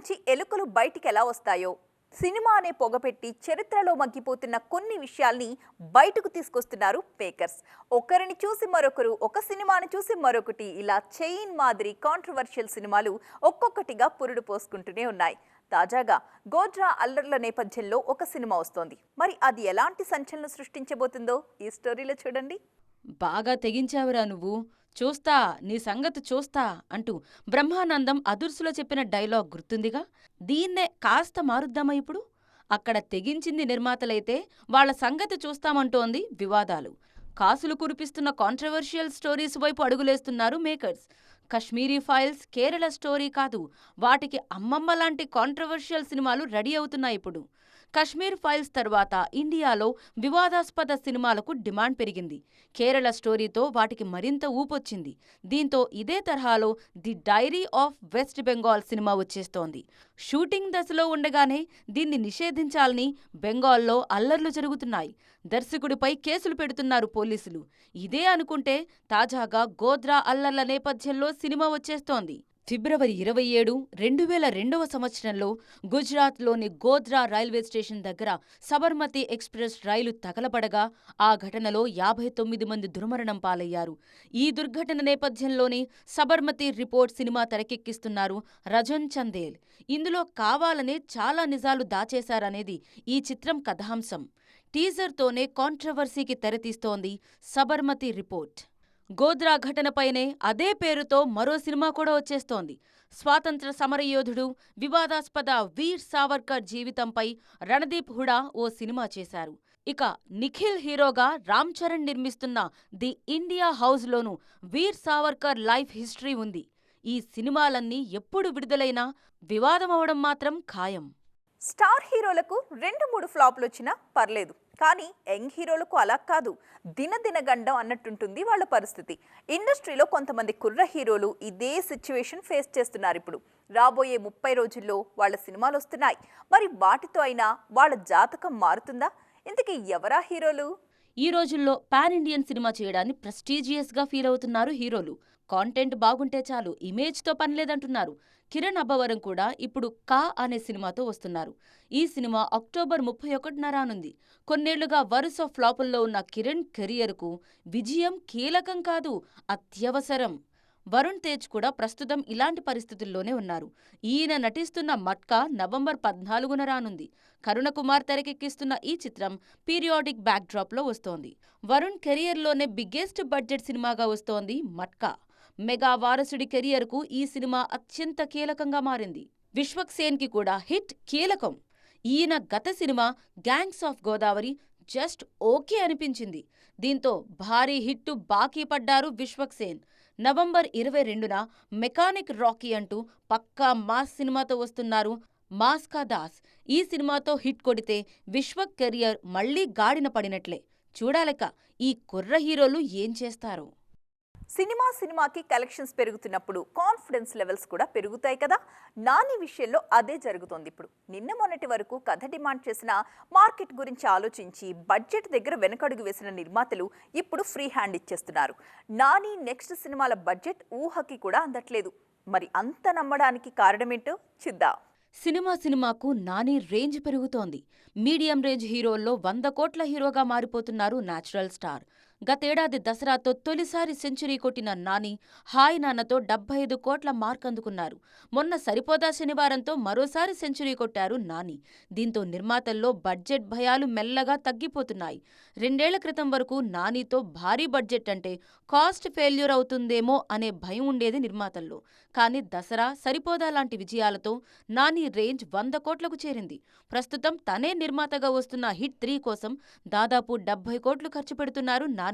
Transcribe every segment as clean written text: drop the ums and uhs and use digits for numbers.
ఇంట్లోంచి ఎలుకలు బయటికెలా వస్తాయో, సినిమా అనే పొగపెట్టి చరిత్రలో మగ్గిపోతున్న కొన్ని విషయాల్ని బయటకు తీసుకొస్తున్నారు మేకర్స్. ఒకరిని చూసి మరొకరు, ఒక సినిమాని చూసి మరొకటి, ఇలా చైన్ మాదిరి కాంట్రవర్షియల్ సినిమాలు ఒక్కొక్కటిగా పురుడు పోసుకుంటూనే ఉన్నాయి. తాజాగా గోధ్రా అల్లర్ల నేపథ్యంలో ఒక సినిమా వస్తోంది. మరి అది ఎలాంటి సంచలనం సృష్టించబోతుందో ఈ స్టోరీలో చూడండి. బాగా తెగించావురా నువ్వు. చూస్తా, నీ సంగతి చూస్తా అంటూ బ్రహ్మానందం అదుర్సులో చెప్పిన డైలాగ్ గుర్తుందిగా. దీన్నే కాస్త మారుద్దామా ఇప్పుడు? అక్కడ తెగించింది నిర్మాతలైతే వాళ్ల సంగతి చూస్తామంటోంది వివాదాలు. కాసులు కురిపిస్తున్న కాంట్రవర్షియల్ స్టోరీస్ వైపు అడుగులేస్తున్నారు makers. Kashmiri files, Kerala story కాదు, వాటికి అమ్మమ్మ లాంటి కాంట్రవర్షియల్ సినిమాలు రెడీ అవుతున్నాయి ఇప్పుడు. కశ్మీర్ ఫైల్స్ తర్వాత ఇండియాలో వివాదాస్పద సినిమాలకు డిమాండ్ పెరిగింది. కేరళ స్టోరీతో వాటికి మరింత ఊపొచ్చింది. దీంతో ఇదే తరహాలో the diary of West Bengal సినిమా వచ్చేస్తోంది. షూటింగ్ దశలో ఉండగానే దీన్ని నిషేధించాలని బెంగాల్లో అల్లర్లు జరుగుతున్నాయి. దర్శకుడిపై కేసులు పెడుతున్నారు పోలీసులు. ఇదే అనుకుంటే తాజాగా గోధ్రా అల్లర్ల నేపథ్యంలో సినిమా వచ్చేస్తోంది. ఫిబ్రవరి 27, 2002వ సంవత్సరంలో గుజరాత్లోని గోధ్రా రైల్వే స్టేషన్ దగ్గర సబర్మతి ఎక్స్ప్రెస్ రైలు తగలబడగా ఆ ఘటనలో 59 మంది దుర్మరణం పాలయ్యారు. ఈ దుర్ఘటన నేపథ్యంలోనే సబర్మతి రిపోర్ట్ సినిమా తెరకెక్కిస్తున్నారు రజన్ చందేల్. ఇందులో కావాలనే చాలా నిజాలు దాచేశారనేది ఈ చిత్రం కథాంశం. టీజర్తోనే కాంట్రవర్సీకి తెరతీస్తోంది సబర్మతి రిపోర్ట్. గోధ్రా ఘటనపైనే అదే పేరుతో మరో సినిమా కూడా వచ్చేస్తోంది. స్వాతంత్ర సమరయోధుడు, వివాదాస్పద వీర్ సావర్కర్ జీవితంపై రణదీప్ హుడా ఓ సినిమా చేశారు. ఇక నిఖిల్ హీరోగా రామ్ చరణ్ నిర్మిస్తున్న ది ఇండియా హౌస్లోనూ వీర్ సావర్కర్ లైఫ్ హిస్టరీ ఉంది. ఈ సినిమాలన్నీ ఎప్పుడు విడుదలైనా వివాదమవడం మాత్రం ఖాయం. స్టార్ హీరోలకు 2-3 ఫ్లాప్లు వచ్చినా పర్లేదు, కానీ యంగ్ హీరోలకు అలా కాదు. దినదినగండం అన్నట్టుంటుంది వాళ్ళ పరిస్థితి. ఇండస్ట్రీలో కొంతమంది కుర్ర హీరోలు ఇదే సిచ్యువేషన్ ఫేస్ చేస్తున్నారు ఇప్పుడు. రాబోయే 30 రోజుల్లో వాళ్ళ సినిమాలు వస్తున్నాయి. మరి వాటితో అయినా వాళ్ళ జాతకం మారుతుందా? ఇంతకీ ఎవరా హీరోలు? ఈ రోజుల్లో పాన్ ఇండియన్ సినిమా చేయడాన్ని ప్రెస్టీజియస్గా ఫీల్ అవుతున్నారు హీరోలు. కాంటెంట్ బాగుంటే చాలు, ఇమేజ్తో పనిలేదంటున్నారు. కిరణ్ అబ్బవరం కూడా ఇప్పుడు కా అనే సినిమాతో వస్తున్నారు. ఈ సినిమా అక్టోబర్ 31న రానుంది. కొన్నేళ్లుగా వరుస ఫ్లాపుల్లో ఉన్న కిరణ్ కెరియర్కు విజయం కీలకం కాదు, అత్యవసరం. వరుణ్ తేజ్ కూడా ప్రస్తుతం ఇలాంటి పరిస్థితుల్లోనే ఉన్నారు. ఈయన నటిస్తున్న మట్కా నవంబర్ 14న రానుంది. కరుణకుమార్ తెరకెక్కిస్తున్న ఈ చిత్రం పీరియాడిక్ బ్యాక్డ్రాప్లో వస్తోంది. వరుణ్ కెరియర్లోనే బిగ్గెస్ట్ బడ్జెట్ సినిమాగా వస్తోంది మట్కా. మెగా వారసుడి కెరియర్కు ఈ సినిమా అత్యంత కీలకంగా మారింది. విశ్వక్ సేన్కి కూడా హిట్ కీలకం. ఈయన గత సినిమా gangs of Godavari just okay అనిపించింది. దీంతో భారీ హిట్టు బాకీ పడ్డారు విశ్వక్ సేన్. నవంబర్ 22న మెకానిక్ రాకీ అంటూ పక్కా మాస్ సినిమాతో వస్తున్నారు మాస్ కా దాస్. ఈ సినిమాతో హిట్ కొడితే విశ్వక్ కెరియర్ మళ్లీ గాడిన పడినట్లే. చూడాలక ఈ కుర్ర హీరోలు ఏం చేస్తారో. సినిమాకి కలెక్షన్స్ పెరుగుతున్నప్పుడు కాన్ఫిడెన్స్ లెవెల్స్ కూడా పెరుగుతాయి కదా. నాని విషయంలో అదే జరుగుతోంది ఇప్పుడు. నిన్న మొన్నటి వరకు కథ డిమాండ్ చేసిన మార్కెట్ గురించి ఆలోచించి బడ్జెట్ దగ్గర వెనకడుగు వేసిన నిర్మాతలు ఇప్పుడు ఫ్రీ హ్యాండ్ ఇచ్చేస్తున్నారు. నాని నెక్స్ట్ సినిమాల బడ్జెట్ ఊహకి కూడా అందట్లేదు. మరి అంత నమ్మడానికి కారణమేంటో చూద్దాం. సినిమాకు నాని రేంజ్ పెరుగుతోంది. మీడియం రేంజ్ హీరోల్లో 100 కోట్ల హీరోగా మారిపోతున్నారు న్యాచురల్ స్టార్. గతేడాది దసరాతో తొలిసారి సెంచరీ కొట్టిన నాని హాయ్ నాన్నతో 75 కోట్ల మార్క్ అందుకున్నారు. మొన్న సరిపోదా శనివారంతో మరోసారి సెంచరీ కొట్టారు నాని. దీంతో నిర్మాతల్లో బడ్జెట్ భయాలు మెల్లగా తగ్గిపోతున్నాయి. 2 ఏళ్ల క్రితం వరకు నానితో భారీ బడ్జెట్ అంటే కాస్ట్ ఫెయిల్యూర్ అవుతుందేమో అనే భయం ఉండేది నిర్మాతల్లో. కానీ దసరా, సరిపోదా లాంటి విజయాలతో నాని రేంజ్ 100 కోట్లకు చేరింది. ప్రస్తుతం తనే నిర్మాతగా వస్తున్న హిట్ 3 కోసం దాదాపు 70 కోట్లు ఖర్చు పెడుతున్నారు నాని.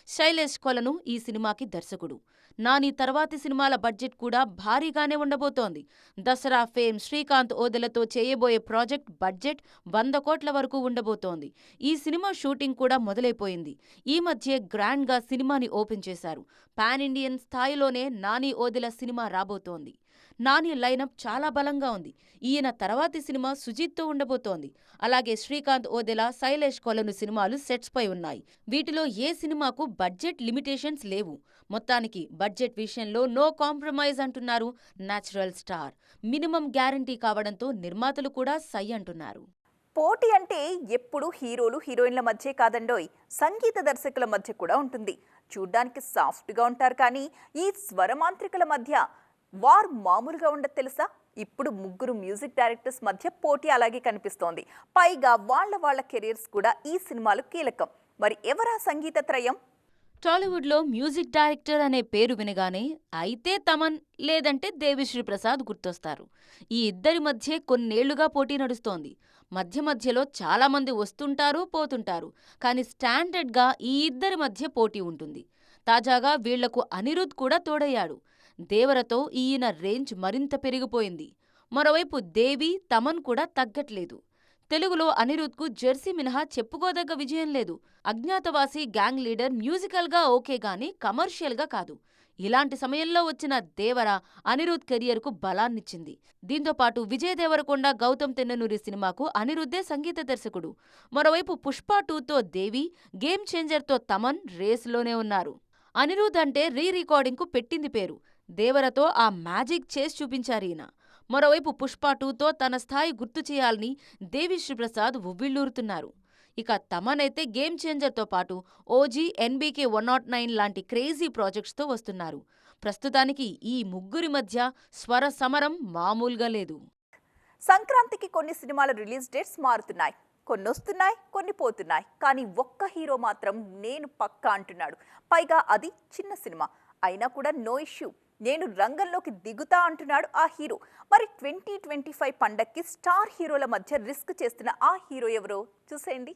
శైలేష్ కొలను ఈ సినిమాకి దర్శకుడు. నాని తర్వాతి సినిమాల బడ్జెట్ కూడా భారీగానే ఉండబోతోంది. దసరా ఫేమ్ శ్రీకాంత్ ఓదెలతో చేయబోయే ప్రాజెక్ట్ బడ్జెట్ 100 కోట్ల వరకు ఉండబోతోంది. ఈ సినిమా షూటింగ్ కూడా మొదలైపోయింది. ఈ మధ్యే గ్రాండ్గా సినిమాని ఓపెన్ చేశారు. పాన్ ఇండియన్ స్థాయిలోనే నాని ఓదెల సినిమా రాబోతోంది. నాని లైనప్ చాలా బలంగా ఉంది. ఈయన తర్వాతి సినిమా సుజీత్తో ఉండబోతోంది. అలాగే శ్రీకాంత్ ఓదెలా, శైలేష్ కొలను సినిమాలు సెట్స్ పై ఉన్నాయి. వీటిలో ఏ సినిమాకు బడ్జెట్ లిమిటేషన్స్ లేవు. మొత్తానికి బడ్జెట్ విషయంలో నో కాంప్రమైజ్ అంటున్నారు నేచురల్ స్టార్. మినిమం గ్యారంటీ కావడంతో నిర్మాతలు కూడా సై అంటున్నారు. పోటీ అంటే ఎప్పుడు హీరోలు హీరోయిన్ల మధ్య కాదండోయ్, సంగీత దర్శకుల మధ్య కూడా ఉంటుంది. చూడ్డానికి సాఫ్ట్గా ఉంటారు కానీ ఈ స్వరమాంత్రికుల మధ్య వార్ మామూలుగా ఉండదు తెలుసా. ఇప్పుడు ముగ్గురు మ్యూజిక్ డైరెక్టర్స్ మధ్య పోటీ అలాగే కనిపిస్తోంది. పైగా వాళ్ళ కెరీర్స్ కూడా ఈ సినిమాలు కీలకం. మరి ఎవరా సంగీత త్రయం? టాలీవుడ్లో మ్యూజిక్ డైరెక్టర్ అనే పేరు వినగానే అయితే తమన్ లేదంటే దేవిశ్రీ ప్రసాద్ గుర్తొస్తారు. ఈ ఇద్దరి మధ్య కొన్నేళ్లుగా పోటీ నడుస్తోంది. మధ్యలో చాలామంది వస్తుంటారు, పోతుంటారు. కానీ స్టాండర్డ్గా ఈ ఇద్దరి మధ్య పోటీ ఉంటుంది. తాజాగా వీళ్లకు అనిరుద్ కూడా తోడయ్యాడు. దేవరతో ఈయన రేంజ్ మరింత పెరిగిపోయింది. మరోవైపు దేవి, తమన్ కూడా తగ్గట్లేదు. తెలుగులో అనిరుద్కు జెర్సీ మినహా చెప్పుకోదగ్గ విజయం లేదు. అజ్ఞాతవాసి గ్యాంగ్ లీడర్ మ్యూజికల్గా ఓకే గానీ కమర్షియల్గా కాదు. ఇలాంటి సమయంలో వచ్చిన దేవర అనిరుద్ కెరియర్కు బలాన్నిచ్చింది. దీంతోపాటు విజయ్ దేవరకొండ, గౌతమ్ తెన్ననూరి సినిమాకు అనిరుద్దే సంగీత దర్శకుడు. మరోవైపు పుష్ప 2తో దేవి, గేమ్ చేంజర్తో తమన్ రేసులోనే ఉన్నారు. అనిరుద్ అంటే రికార్డింగ్కు పెట్టింది పేరు. దేవరతో ఆ మ్యాజిక్ చేసి చూపించారీయన. మరోవైపు పుష్ప 2తో తన స్థాయి గుర్తు చేయాలని దేవిశ్రీ ప్రసాద్ ఉవ్విళ్లూరుతున్నారు. ఇక తమనైతే గేమ్ చేంజర్తో పాటు ఓజీ, ఎన్బీకే 109 లాంటి క్రేజీ ప్రాజెక్ట్స్తో వస్తున్నారు. ప్రస్తుతానికి ఈ ముగ్గురి మధ్య స్వర సమరం మామూలుగా లేదు. సంక్రాంతికి కొన్ని సినిమాల రిలీజ్ డేట్స్ మారుతున్నాయి. కొన్ని వస్తున్నాయి, కొన్ని పోతున్నాయి. కానీ ఒక్క హీరో మాత్రం నేను పక్కా అంటున్నాడు. పైగా అది చిన్న సినిమా అయినా కూడా నో ఇష్యూ, నేను రంగంలోకి దిగుతా అంటున్నాడు ఆ హీరో. మరి 2025 పండక్కి స్టార్ హీరోల మధ్య రిస్క్ చేస్తున్న ఆ హీరో ఎవరో చూసేయండి.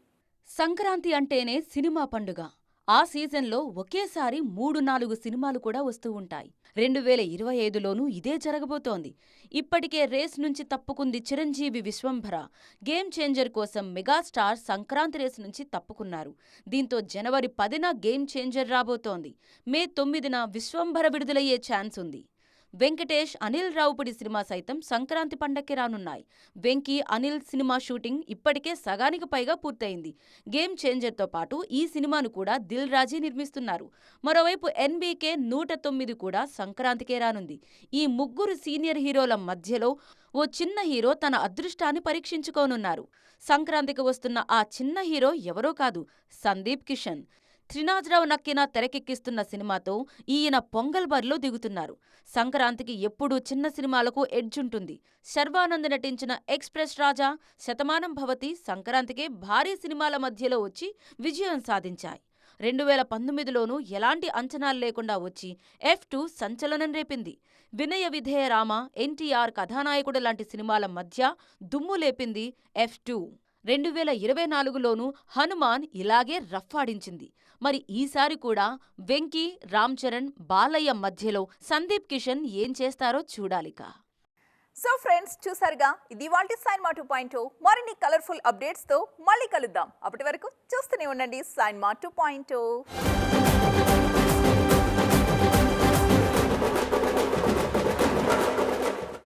సంక్రాంతి అంటేనే సినిమా పండుగ. ఆ సీజన్లో ఒకేసారి 3-4 సినిమాలు కూడా వస్తూ ఉంటాయి. 2025లోనూ ఇదే జరగబోతోంది. ఇప్పటికే రేస్ నుంచి తప్పుకుంది చిరంజీవి విశ్వంభర. గేమ్ చేంజర్ కోసం మెగాస్టార్ సంక్రాంతి రేస్ నుంచి తప్పుకున్నారు. దీంతో జనవరి 10న గేమ్ చేంజర్ రాబోతోంది. మే 9న విశ్వంభర విడుదలయ్యే ఛాన్స్ ఉంది. వెంకటేష్, అనిల్ రావుపూడి సినిమా సైతం సంక్రాంతి పండక్కి రానున్నాయి. వెంకీ, అనిల్ సినిమా షూటింగ్ ఇప్పటికే సగానికి పైగా పూర్తయింది. గేమ్ చేంజర్తో పాటు ఈ సినిమాను కూడా దిల్ రాజీ నిర్మిస్తున్నారు. మరోవైపు ఎన్బీకే 109 కూడా సంక్రాంతికే రానుంది. ఈ ముగ్గురు సీనియర్ హీరోల మధ్యలో ఓ చిన్న హీరో తన అదృష్టాన్ని పరీక్షించుకోనున్నారు. సంక్రాంతికి వస్తున్న ఆ చిన్న హీరో ఎవరో కాదు, సందీప్ కిషన్. త్రినాథరావు నక్కిన తెరకెక్కిస్తున్న సినిమాతో ఈయన పొంగల్ బరిలో దిగుతున్నారు. సంక్రాంతికి ఎప్పుడూ చిన్న సినిమాలకు ఎడ్జ్ ఉంటుంది. శర్వానంద్ నటించిన ఎక్స్ప్రెస్ రాజా, శతమానం భవతి సంక్రాంతికే భారీ సినిమాల మధ్యలో వచ్చి విజయం సాధించాయి. 2019లోనూ ఎలాంటి అంచనాలు లేకుండా వచ్చి F2 సంచలనం రేపింది. వినయ విధేయ రామ, ఎన్టీఆర్ కథానాయకుడు లాంటి సినిమాల మధ్య దుమ్ము లేపింది F2. 2024లోనూ హనుమాన్ ఇలాగే రఫ్ఫాడించింది. మరి ఈసారి కూడా వెంకీ, రామ్ చరణ్, బాలయ్య మధ్యలో సందీప్ కిషన్ ఏం చేస్తారో చూడాలిక. సో ఫ్రెండ్స్, చూసారుగా, ఇది ఇవాల్టి సైన్మా 2.0. మరిన్ని కలర్ఫుల్ అప్డేట్స్తో మళ్ళీ కలుద్దాం. అప్పటి వరకు చూస్తూనే ఉండండి సైన్మా 2.0.